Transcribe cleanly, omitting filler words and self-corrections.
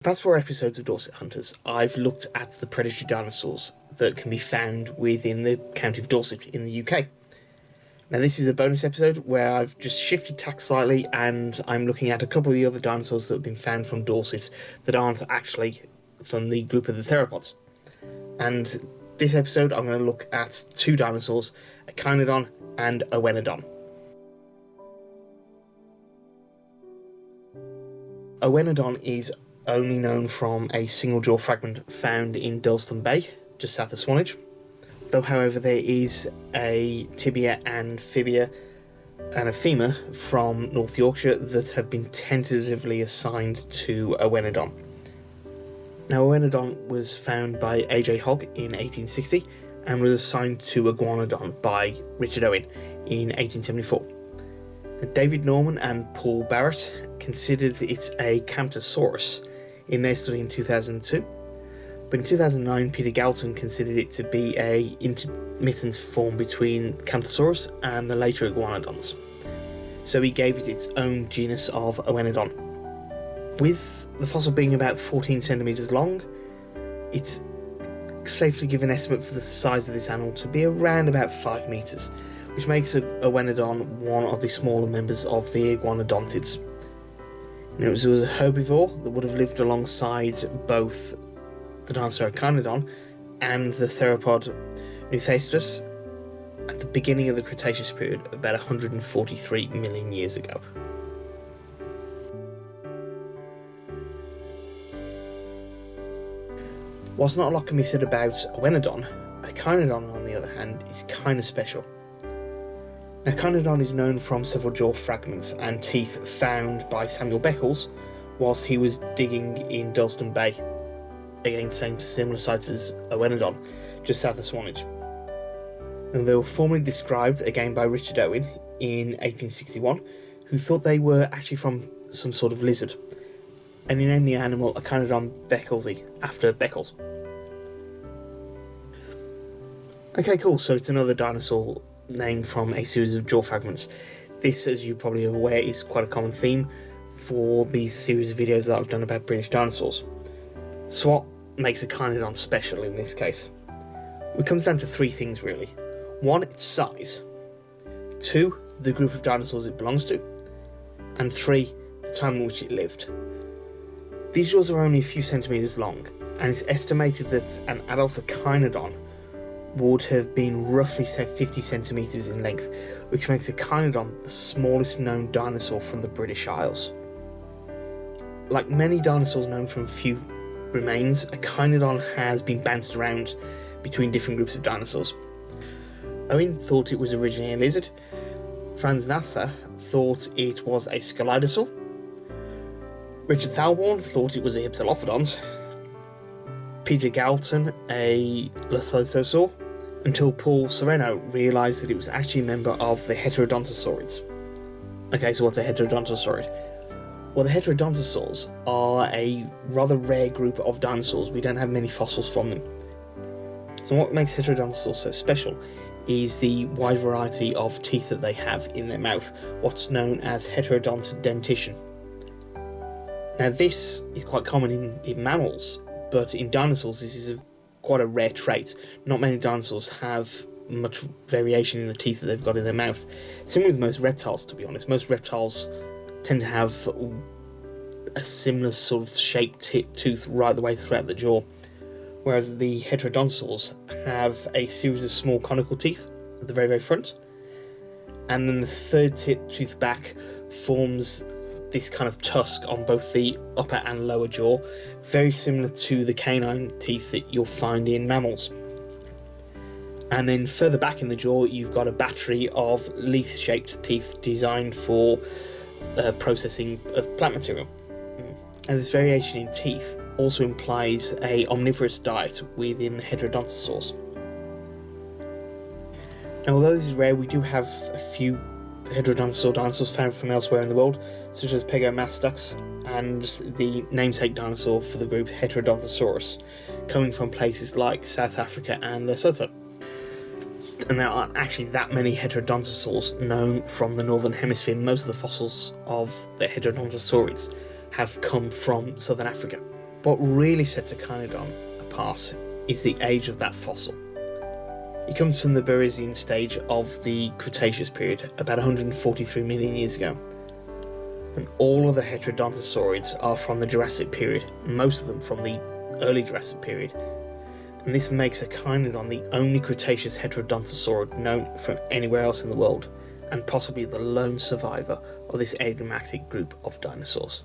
Past 4 episodes of Dorset Hunters, I've looked at the predatory dinosaurs that can be found within the county of Dorset in the UK. Now this is a bonus episode where I've just shifted tack slightly and I'm looking at a couple of the other dinosaurs that have been found from Dorset that aren't actually from the group of the theropods. And this episode I'm going to look at 2 dinosaurs, Echinodon and Owenodon. Owenodon is only known from a single jaw fragment found in Dodsonand Bay, just south of Swanage. Though, however, there is a tibia and fibia and a femur from North Yorkshire that have been tentatively assigned to Owenodon. Now, Owenodon was found by A.J. Hogg in 1860 and was assigned to Iguanodon by Richard Owen in 1874. David Norman and Paul Barrett considered it a Camptosaurus in their study in 2002, but in 2009 Peter Galton considered it to be a intermittent form between Camptosaurus and the later Iguanodons, so he gave it its own genus of Owenodon. With the fossil being about 14 centimetres long, it's safe to give an estimate for the size of this animal to be around about 5 metres, which makes Owenodon one of the smaller members of the iguanodontids. Now, it was a herbivore that would have lived alongside both the dinosaur Echinodon and the theropod Nuthaestus at the beginning of the Cretaceous period, about 143 million years ago. Whilst not a lot can be said about Owenodon, Echinodon on the other hand is kind of special. Now, Echinodon is known from several jaw fragments and teeth found by Samuel Beckles whilst he was digging in Dodsonand Bay, again same similar sites as Owenodon, just south of Swanage. And they were formerly described again by Richard Owen in 1861, who thought they were actually from some sort of lizard, and he named the animal Echinodon beckelsi after Beckles. Okay, cool, so it's another dinosaur named from a series of jaw fragments. This, as you're probably aware, is quite a common theme for these series of videos that I've done about British dinosaurs. So what makes Echinodon special in this case? It comes down to 3 things really. 1, its size. 2, the group of dinosaurs it belongs to. And 3, the time in which it lived. These jaws are only a few centimetres long, and it's estimated that an adult Echinodon would have been roughly say 50 centimetres in length, which makes Echinodon the smallest known dinosaur from the British Isles. Like many dinosaurs known from few remains, Echinodon has been bounced around between different groups of dinosaurs. Owen thought it was originally a lizard, Franz Nasser thought it was a scelidosaur, Richard Thalborn thought it was a Hypsilophodon, Peter Galton a Lesothosaur, until Paul Sereno realised that it was actually a member of the Heterodontosaurids. Okay, so what's a Heterodontosaurid? Well, the Heterodontosaurs are a rather rare group of dinosaurs. We don't have many fossils from them. So what makes Heterodontosaurs so special is the wide variety of teeth that they have in their mouth, what's known as heterodontic dentition. Now this is quite common in mammals, but in dinosaurs this is quite a rare trait. Not many dinosaurs have much variation in the teeth that they've got in their mouth. Similar with most reptiles, to be honest. Most reptiles tend to have a similar sort of shaped tooth right the way throughout the jaw, whereas the Heterodontosaurs have a series of small conical teeth at the very, very front, and then the third tooth back forms this kind of tusk on both the upper and lower jaw, very similar to the canine teeth that you'll find in mammals. And then further back in the jaw you've got a battery of leaf-shaped teeth designed for processing of plant material. And this variation in teeth also implies an omnivorous diet within Heterodontosaurs. Now, although this is rare, we do have a few Heterodontosaur dinosaurs found from elsewhere in the world, such as Pegomastux and the namesake dinosaur for the group Heterodontosaurus, coming from places like South Africa and Lesotho. And there aren't actually that many Heterodontosaurs known from the Northern Hemisphere. Most of the fossils of the Heterodontosaurids have come from Southern Africa. What really sets Echinodon apart is the age of that fossil. It comes from the Berriasian stage of the Cretaceous period, about 143 million years ago. And all of the heterodontosaurids are from the Jurassic period, most of them from the early Jurassic period. And this makes Echinodon the only Cretaceous heterodontosaurid known from anywhere else in the world, and possibly the lone survivor of this enigmatic group of dinosaurs.